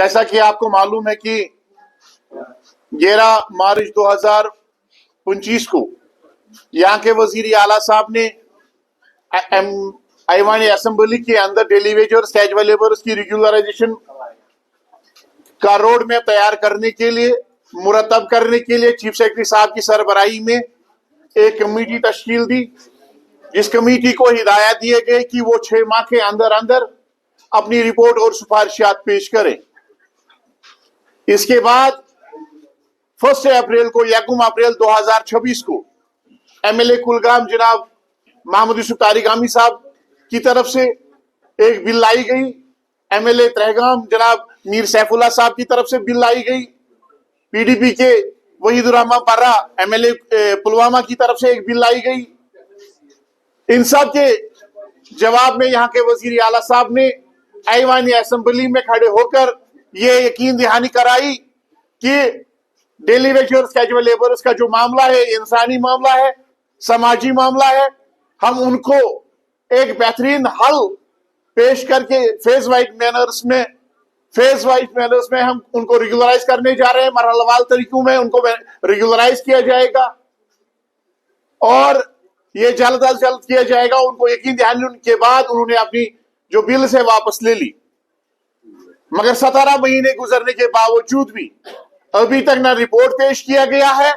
جیسا کہ آپ کو معلوم ہے کہ 11 مارچ 2025 کو یہاں کے وزیر اعلیٰ صاحب نے ایوان اسمبلی کے اندر ڈیلی ویج اور کیجول لیبرز کی ریگولرائزیشن کا روڈ میپ تیار کرنے کے لیے مرتب کرنے کے لیے چیف سیکرٹری صاحب کی سربراہی میں ایک کمیٹی تشکیل دی، جس کمیٹی کو ہدایت دیے گئے کہ وہ 6 ماہ کے اندر اندر اپنی رپورٹ اور سفارشات پیش کریں۔ اس کے بعد 1 اپریل کو 1 اپریل 2026 کو ایم ایل اے کلگام جناب محمد یوسف طارقامی صاحب کی طرف سے ایک بل لائی گئی، ایم ایل اے ترہگام جناب میر سیف اللہ صاحب کی طرف سے بل لائی گئی، پی ڈی پی کے وحید الرحمان پرہ ایم ایل اے پلوامہ کی طرف سے ایک بل لائی گئی۔ ان سب کے جواب میں یہاں کے وزیر اعلیٰ صاحب نے ایوان اسمبلی میں کھڑے ہو کر یہ یقین دہانی کرائی کہ ڈیلی ویجرز کیجول لیبرز کا جو معاملہ ہے انسانی معاملہ ہے، سماجی معاملہ ہے، ہم ان کو ایک بہترین حل پیش کر کے فیز وائز مینرز میں ہم ان کو ریگولرائز کرنے جا رہے ہیں، مرحلہ وار طریقوں میں ان کو ریگولرائز کیا جائے گا اور یہ جلد از جلد کیا جائے گا۔ ان کو یقین دہانی کے بعد انہوں نے اپنی جو بل سے واپس لے لی، مگر 17 مہینے گزرنے کے باوجود بھی ابھی تک نہ رپورٹ پیش کیا گیا ہے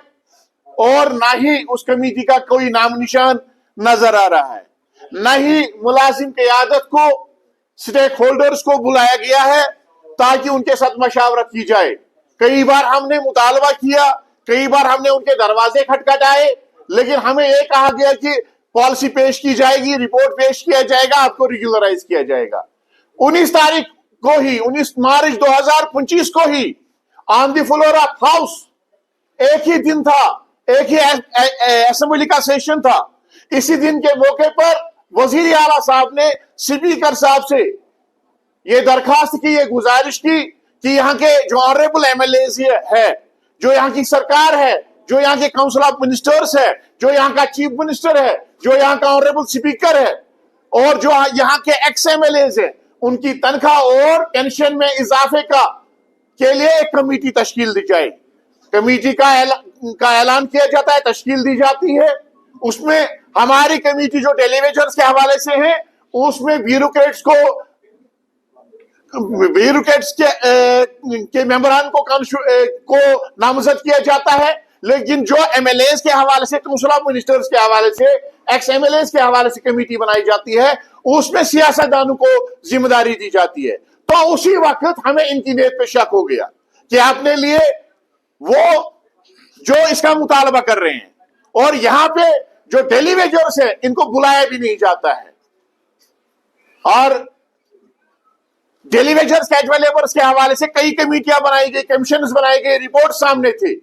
اور نہ ہی اس کمیٹی کا کوئی نام نشان نظر آ رہا ہے، نہ ہی ملازم قیادت کو سٹیک ہولڈرز کو بلایا گیا ہے تاکہ ان کے ساتھ مشاورت کی جائے۔ کئی بار ہم نے مطالبہ کیا، کئی بار ہم نے ان کے دروازے کھٹکھٹائے، لیکن ہمیں یہ کہا گیا کہ پالیسی پیش کی جائے گی، رپورٹ پیش کیا جائے گا، آپ کو ریگولرائز کیا جائے گا۔ 19 مارچ 2025 کو ہی آن دی فلور آف ہاؤس ایک ہی دن تھا، ایک ہی اسمبلی کا سیشن تھا، اسی دن کے موقع پر وزیر اعلیٰ صاحب نے اسپیکر صاحب سے یہ درخواست کی، یہ گزارش کی کہ یہاں کے جو آنریبل ایم ایل ایز ہے، جو یہاں کی سرکار ہے، جو یہاں کے کاؤنسل آف منسٹرز ہے، جو یہاں کا چیف منسٹر ہے، جو یہاں کا آنریبل اسپیکر ہے اور جو یہاں کے ایکس ایم ایل ایز ہیں، ان کی تنخواہ اور پینشن میں اضافے کے لیے ایک کمیٹی تشکیل دی جائے۔ کمیٹی کا اعلان کیا جاتا ہے، تشکیل دی جاتی ہے، اس میں ہماری کمیٹی جو ڈیلی ویجرز کے حوالے سے ہیں اس میں بیوروکریٹس کے ممبران کو نامزد کیا جاتا ہے، لیکن جو ایم ایل ایز کے حوالے سے، کونسل آف منسٹرز کے حوالے سے، ایکس ایم ایل ایز کے حوالے سے کمیٹی بنائی جاتی ہے، اس میں سیاستدانوں کو ذمہ داری دی جاتی ہے۔ تو اسی وقت ہمیں ان کی نیت پہ شک ہو گیا کہ اپنے لیے وہ جو اس کا مطالبہ کر رہے ہیں اور یہاں پہ جو ڈیلی ویجرز ہیں ان کو بلایا بھی نہیں جاتا ہے، اور ڈیلی ویجرز کیجول لیبرز کے حوالے سے کئی کمیٹیاں بنائی گئی، کمیشنز بنائی گئی، رپورٹ سامنے تھی،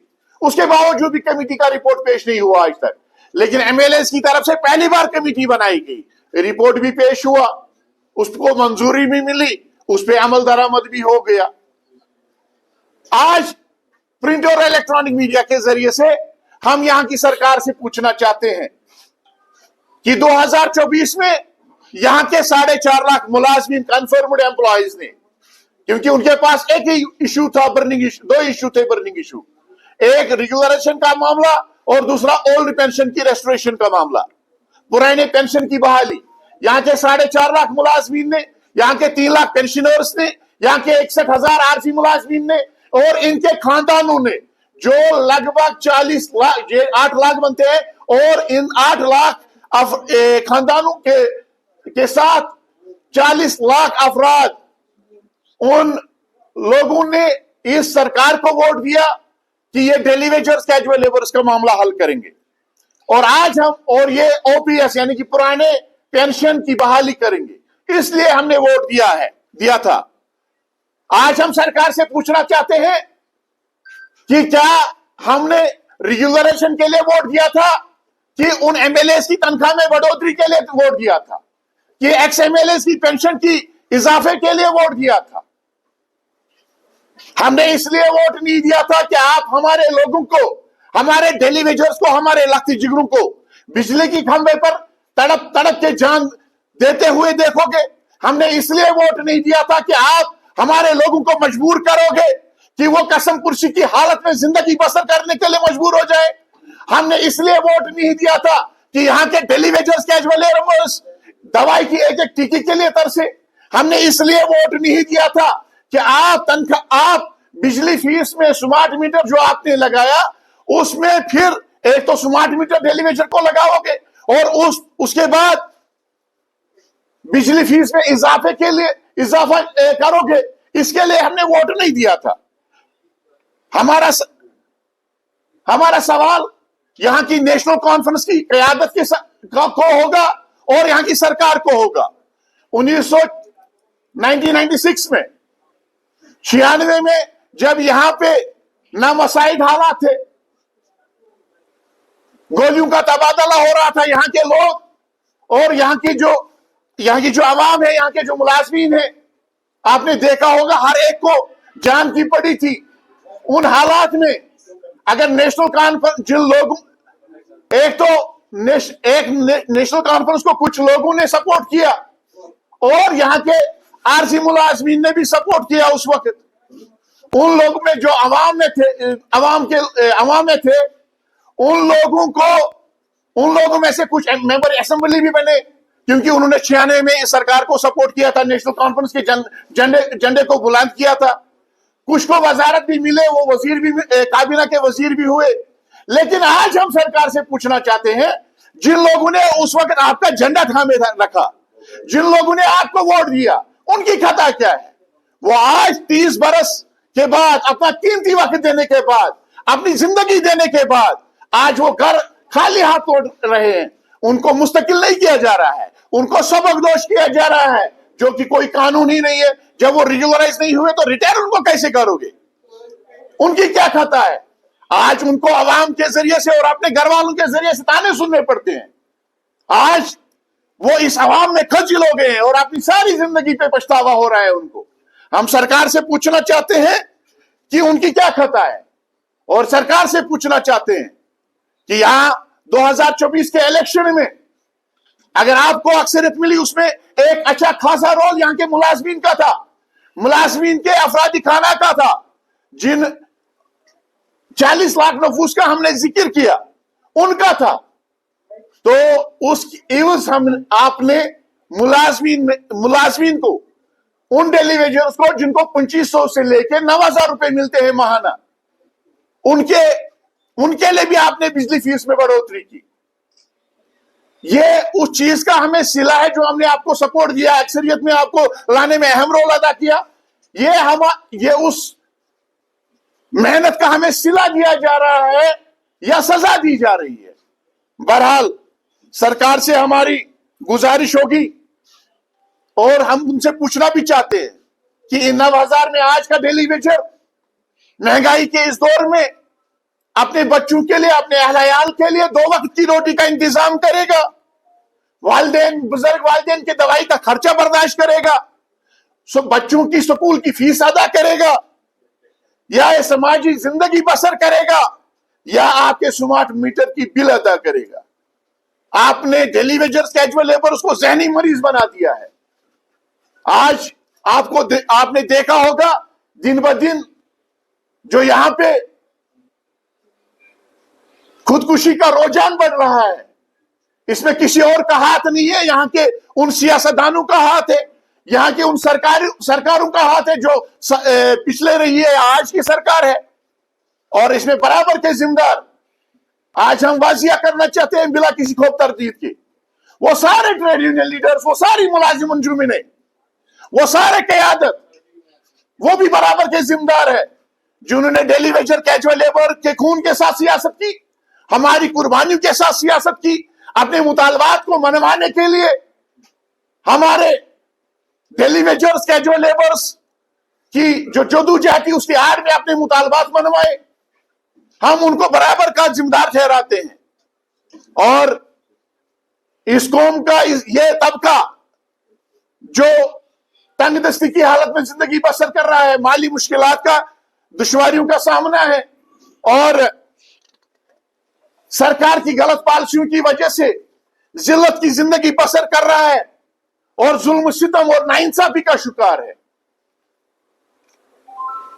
اس کے باوجود بھی کمیٹی کا رپورٹ پیش نہیں ہوا آج تک۔ لیکن ایم ایل ایز کی طرف سے پہلی بار کمیٹی بنائی گئی، رپورٹ بھی پیش ہوا، اس کو منظوری بھی ملی، اس پہ عمل درآمد بھی ہو گیا۔ آج پرنٹ اور الیکٹرانک میڈیا کے ذریعے سے ہم یہاں کی سرکار سے پوچھنا چاہتے ہیں کہ 2024 میں یہاں کے 4.5 لاکھ ملازمین کنفرمڈ امپلائیز نے، کیونکہ ان کے پاس ایک ہی ایشو تھا، دو ایشو تھے برننگ ایشو، ایک ریگولریشن کا معاملہ اور دوسرا اولڈ پینشن کی ریسٹوریشن کا معاملہ، پرانے پینشن کی بحالی۔ یہاں کے 4.5 لاکھ ملازمین نے، یہاں کے 3 لاکھ پینشنرز نے، یہاں کے 61,000 عارضی ملازمین نے اور ان کے خاندانوں نے، جو لگ بھگ 8 لاکھ بنتے ہیں، اور ان 8 لاکھ خاندانوں کے ساتھ 40 لاکھ افراد، ان لوگوں نے اس سرکار کو ووٹ دیا کہ یہ ڈیلی ویجرز کیجول لیبرز کا معاملہ حل کریں گے، اور آج ہم اور یہ او پی ایس یعنی کہ پرانے پینشن کی بحالی کریں گے، اس لیے ہم نے ووٹ دیا تھا۔ آج ہم سرکار سے پوچھنا چاہتے ہیں کہ کیا ہم نے ریگولریشن کے لیے ووٹ دیا تھا کہ ان ایم ایل ایز کی تنخواہ میں بڑھوتری کے لیے ووٹ دیا تھا کہ ایکس ایم ایل ایز کی پینشن کی اضافے کے لیے ووٹ دیا تھا؟ ہم نے اس لیے ووٹ نہیں دیا تھا کہ آپ ہمارے لوگوں کو، ہمارے ڈیلی ویجرز کو، ہمارے لختی جگروں کو بجلی کی کھمبے پر تڑپ کے جان دیتے ہوئے دیکھو گے۔ ہم نے اس لیے ووٹ نہیں دیا تھا کہ آپ ہمارے لوگوں کو مجبور کرو گے کہ وہ قسم پرسی کی حالت میں زندگی بسر کرنے کے لیے مجبور ہو جائے. ہم نے اس لیے ووٹ نہیں دیا تھا کہ یہاں کے ڈیلی ویجرز کیجول لیبرز دوائی کی ایک ایک ٹیکی کے لیے ترسے. ہم نے اس لیے ووٹ نہیں دیا تھا کہ آپ بجلی فیس میں سمارٹ میٹر جو آپ نے لگایا اس میں پھر ایک تو سمارٹ میٹر ڈیلی ویجر کو لگاؤ گے اور اس کے بعد بجلی فیس میں اضافہ کرو گے. اس کے لیے ہم نے ووٹ نہیں دیا تھا. ہمارا سوال یہاں کی نیشنل کانفرنس کی قیادت کو ہوگا اور یہاں کی سرکار کو ہوگا. 1996 میں 96 میں جب یہاں پہ نامساعد حالات تھے, گولیوں کا تبادلہ ہو رہا تھا, یہاں کے لوگ اور یہاں کی جو عوام ہے, یہاں کے جو ملازمین ہیں, آپ نے دیکھا ہوگا ہر ایک کو جان کی پڑی تھی. ان حالات میں اگر نیشنل کانفرنس ایک نیشنل کانفرنس کو کچھ لوگوں نے سپورٹ کیا اور یہاں کے عارضی ملازمین نے بھی سپورٹ کیا اس وقت. ان لوگوں میں جو عوام میں تھے ان لوگوں میں سے کچھ ممبر اسمبلی بھی بنے کیونکہ انہوں نے 96 میں سرکار کو سپورٹ کیا تھا, نیشنل کانفرنس کے جھنڈے کو بلند کیا تھا. کچھ کو وزارت بھی ملے, وہ وزیر بھی کابینہ کے وزیر بھی ہوئے. لیکن آج ہم سرکار سے پوچھنا چاہتے ہیں, جن لوگوں نے اس وقت آپ کا جھنڈا تھامے رکھا, جن لوگوں نے آپ کو ووٹ دیا, ان کی خطا کیا ہے؟ وہ آج 30 برس کے بعد, اپنا قیمتی وقت دینے کے بعد, اپنی زندگی دینے کے بعد آج وہ گھر خالی ہاتھ توڑ رہے ہیں. ان کو مستقل نہیں کیا جا رہا ہے, ان کو سبق دوش کیا جا رہا ہے, جو کہ کوئی قانون ہی نہیں ہے. جب وہ ریگولرائز نہیں ہوئے تو ریٹائر ان کو کیسے کرو گے؟ ان کی کیا خطا ہے؟ آج ان کو عوام کے ذریعے سے اور اپنے گھر والوں کے ذریعے سے تانے سننے پڑتے ہیں. آج وہ اس عوام میں خجل ہو گئے ہیں اور اپنی ساری زندگی پہ پچھتاوا ہو رہا ہے ان کو. ہم سرکار سے پوچھنا چاہتے ہیں کہ ان کی کیا خطا ہے, اور سرکار سے پوچھنا چاہتے ہیں کہ یہاں 2024 کے الیکشن میں اگر آپ کو اکثریت ملی, اس میں ایک اچھا خاصا رول یہاں کے ملازمین کا تھا, ملازمین کے افرادی خانہ کا تھا, جن 40 لاکھ نفوس کا ہم نے ذکر کیا, ان کا تھا. تو اس عوض آپ نے ملازمین کو, ان ڈیلی ویجرز کو جن کو 2500 سے لے کے 9000 روپے ملتے ہیں ماہانہ, ان کے لیے بھی آپ نے بجلی فیس میں بڑھوتری کی. یہ اس چیز کا ہمیں صلہ ہے جو ہم نے آپ کو سپورٹ دیا, اکثریت میں آپ کو لانے میں اہم رول ادا کیا. یہ اس محنت کا ہمیں صلہ دیا جا رہا ہے یا سزا دی جا رہی ہے؟ بہرحال سرکار سے ہماری گزارش ہوگی اور ہم ان سے پوچھنا بھی چاہتے ہیں کہ ان 9000 میں آج کا ڈیلی ویجر مہنگائی کے اس دور میں اپنے بچوں کے لیے, اپنے اہل عیال کے لیے 2 وقت کی روٹی کا انتظام کرے گا, بزرگ والدین کی دوائی کا خرچہ برداشت کرے گا, بچوں کی سکول کی فیس ادا کرے گا, یا سماجی زندگی بسر کرے گا, یا آپ کے سمارٹ میٹر کی بل ادا کرے گا؟ آپ نے ڈیلی ویجرز کیجول لیبر اس کو ذہنی مریض بنا دیا ہے. آج آپ نے دیکھا ہوگا دن بدن جو یہاں پہ خودکشی کا رجحان بڑھ رہا ہے, اس میں کسی اور کا ہاتھ نہیں ہے, یہاں کے ان سیاستدانوں کا ہاتھ ہے, یہاں کے ان سرکاروں کا ہاتھ ہے جو پچھلے رہی ہے, آج کی سرکار ہے, اور اس میں برابر کے ذمہ دار آج ہم واضح کرنا چاہتے ہیں بلا کسی خوف تردید کے. وہ سارے ٹریڈ یونین لیڈرز, وہ ساری ملازم انجمنیں, وہ سارے قیادت, وہ بھی برابر کے ذمہ دار ہے جنہوں نے ڈیلی ویجر کیجول لیبر کے خون کے ساتھ سیاست کی, ہماری قربانیوں کے ساتھ سیاست کی, اپنے مطالبات کو منوانے کے لیے ہمارے ڈیلی ویجرز کیجول لیبرز کی جو جدوجہد اس کی آڑ میں اپنے مطالبات منوائے. ہم ان کو برابر کا ذمہ دار ٹھہراتے ہیں, اور اس قوم کا یہ طبقہ جو تنگ دستی کی حالت میں زندگی بسر کر رہا ہے, مالی مشکلات کا, دشواریوں کا سامنا ہے, اور سرکار کی غلط پالیسیوں کی وجہ سے ذلت کی زندگی بسر کر رہا ہے اور ظلم و ستم اور ناانصافی کا شکار ہے.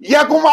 1